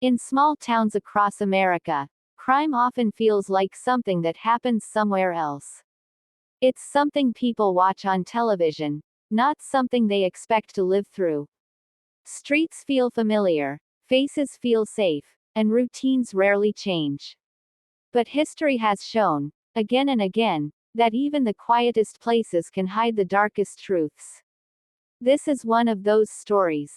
In small towns across America, crime often feels like something that happens somewhere else. It's something people watch on television, not something they expect to live through. Streets feel familiar, faces feel safe, and routines rarely change. But history has shown, again and again, that even the quietest places can hide the darkest truths. This is one of those stories.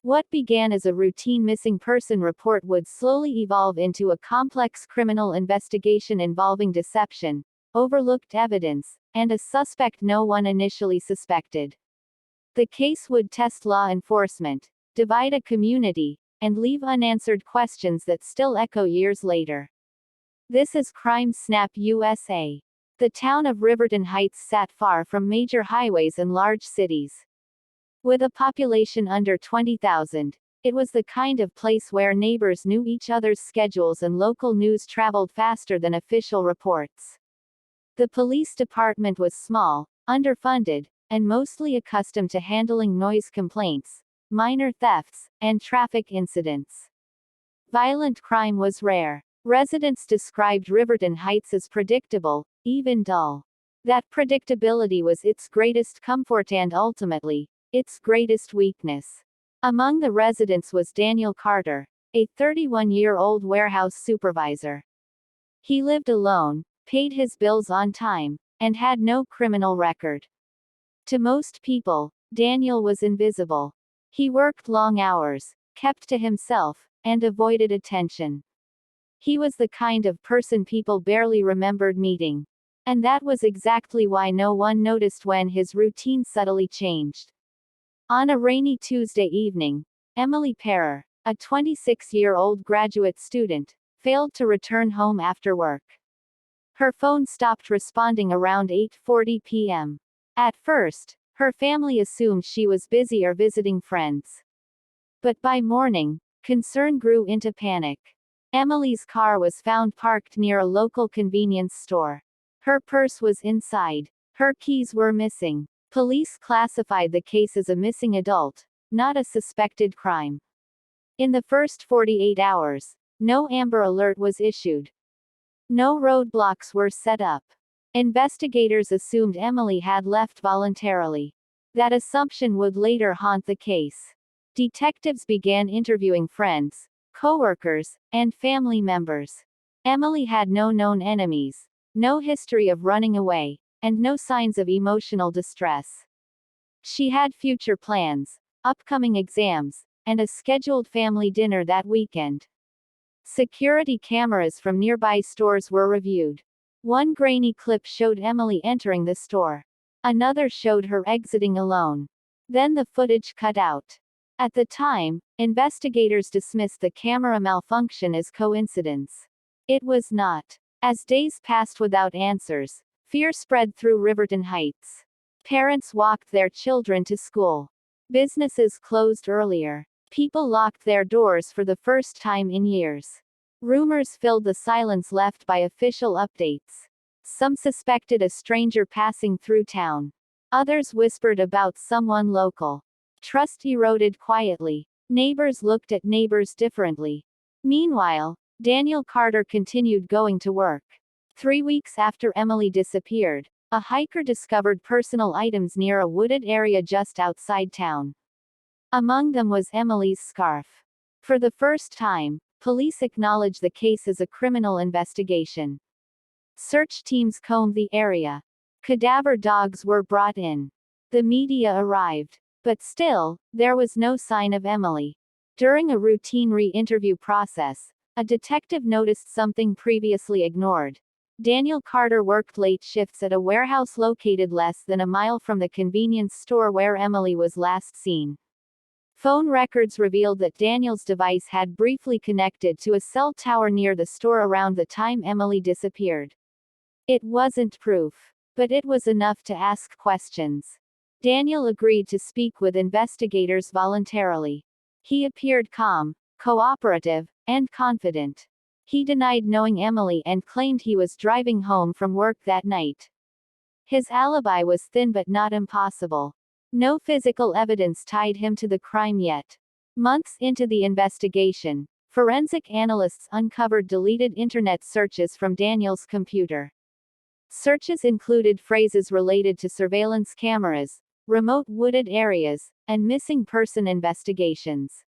What began as a routine missing person report would slowly evolve into a complex criminal investigation involving deception, overlooked evidence, and a suspect no one initially suspected. The case would test law enforcement, divide a community, and leave unanswered questions that still echo years later. This is Crime Snap USA. The town of Riverton Heights sat far from major highways and large cities. With a population under 20,000, it was the kind of place where neighbors knew each other's schedules and local news traveled faster than official reports. The police department was small, underfunded, and mostly accustomed to handling noise complaints, minor thefts, and traffic incidents. Violent crime was rare. Residents described Riverton Heights as predictable, even dull. That predictability was its greatest comfort and ultimately, its greatest weakness. Among the residents was Daniel Carter, a 31-year-old warehouse supervisor. He lived alone, paid his bills on time, and had no criminal record. To most people, Daniel was invisible. He worked long hours, kept to himself, and avoided attention. He was the kind of person people barely remembered meeting. And that was exactly why no one noticed when his routine subtly changed. On a rainy Tuesday evening, Emily Perrer, a 26-year-old graduate student, failed to return home after work. Her phone stopped responding around 8:40 p.m. At first, her family assumed she was busy or visiting friends. But by morning, concern grew into panic. Emily's car was found parked near a local convenience store. Her purse was inside. Her keys were missing. Police classified the case as a missing adult, not a suspected crime. In the first 48 hours, no Amber Alert was issued. No roadblocks were set up. Investigators assumed Emily had left voluntarily. That assumption would later haunt the case. Detectives began interviewing friends, coworkers, and family members. Emily had no known enemies, no history of running away, and no signs of emotional distress. She had future plans, upcoming exams, and a scheduled family dinner that weekend. Security cameras from nearby stores were reviewed. One grainy clip showed Emily entering the store. Another showed her exiting alone. Then the footage cut out. At the time, investigators dismissed the camera malfunction as coincidence. It was not. As days passed without answers, fear spread through Riverton Heights. Parents walked their children to school. Businesses closed earlier. People locked their doors for the first time in years. Rumors filled the silence left by official updates. Some suspected a stranger passing through town. Others whispered about someone local. Trust eroded quietly. Neighbors looked at neighbors differently. Meanwhile, Daniel Carter continued going to work. 3 weeks after Emily disappeared, a hiker discovered personal items near a wooded area just outside town. Among them was Emily's scarf. For the first time, police acknowledged the case as a criminal investigation. Search teams combed the area. Cadaver dogs were brought in. The media arrived. But still, there was no sign of Emily. During a routine re-interview process, a detective noticed something previously ignored. Daniel Carter worked late shifts at a warehouse located less than a mile from the convenience store where Emily was last seen. Phone records revealed that Daniel's device had briefly connected to a cell tower near the store around the time Emily disappeared. It wasn't proof, but it was enough to ask questions. Daniel agreed to speak with investigators voluntarily. He appeared calm, cooperative, and confident. He denied knowing Emily and claimed he was driving home from work that night. His alibi was thin but not impossible. No physical evidence tied him to the crime yet. Months into the investigation, Forensic analysts uncovered deleted internet searches from Daniel's computer. Searches included phrases related to surveillance cameras, remote wooded areas, and missing person investigations.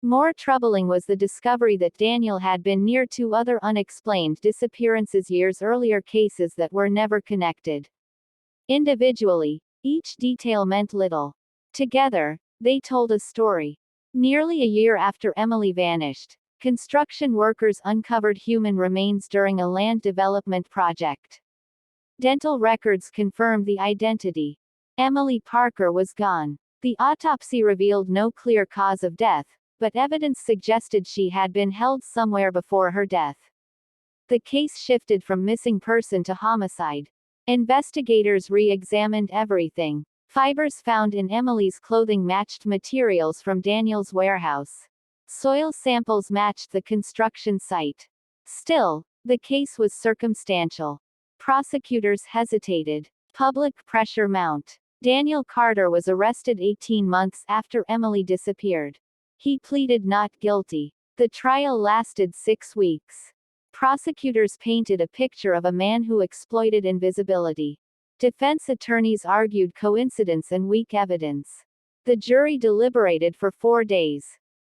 More troubling was the discovery that Daniel had been near two other unexplained disappearances years earlier, cases that were never connected. Individually, each detail meant little. Together, they told a story. Nearly a year after Emily vanished, construction workers uncovered human remains during a land development project. Dental records confirmed the identity. Emily Parker was gone. The autopsy revealed no clear cause of death, but evidence suggested she had been held somewhere before her death. The case shifted from missing person to homicide. Investigators re-examined everything. Fibers found in Emily's clothing matched materials from Daniel's warehouse. Soil samples matched the construction site. Still, the case was circumstantial. Prosecutors hesitated. Public pressure mount. Daniel Carter was arrested 18 months after Emily disappeared. He pleaded not guilty. The trial lasted 6 weeks. Prosecutors painted a picture of a man who exploited invisibility. Defense attorneys argued coincidence and weak evidence. The jury deliberated for 4 days.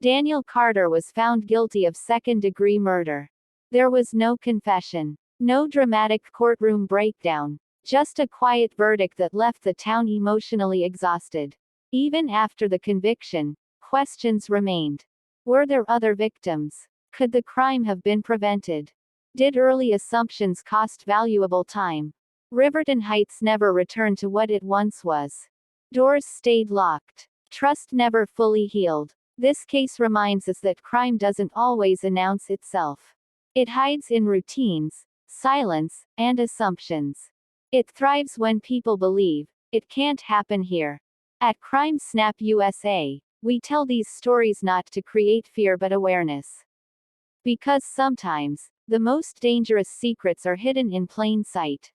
Daniel Carter was found guilty of second-degree murder. There was no confession. No dramatic courtroom breakdown. Just a quiet verdict that left the town emotionally exhausted. Even after the conviction, questions remained. Were there other victims? Could the crime have been prevented? Did early assumptions cost valuable time? Riverton Heights never returned to what it once was. Doors stayed locked. Trust never fully healed. This case reminds us that crime doesn't always announce itself. It hides in routines, silence, and assumptions. It thrives when people believe it can't happen here. At Crime Snap USA, we tell these stories not to create fear but awareness. Because sometimes, the most dangerous secrets are hidden in plain sight.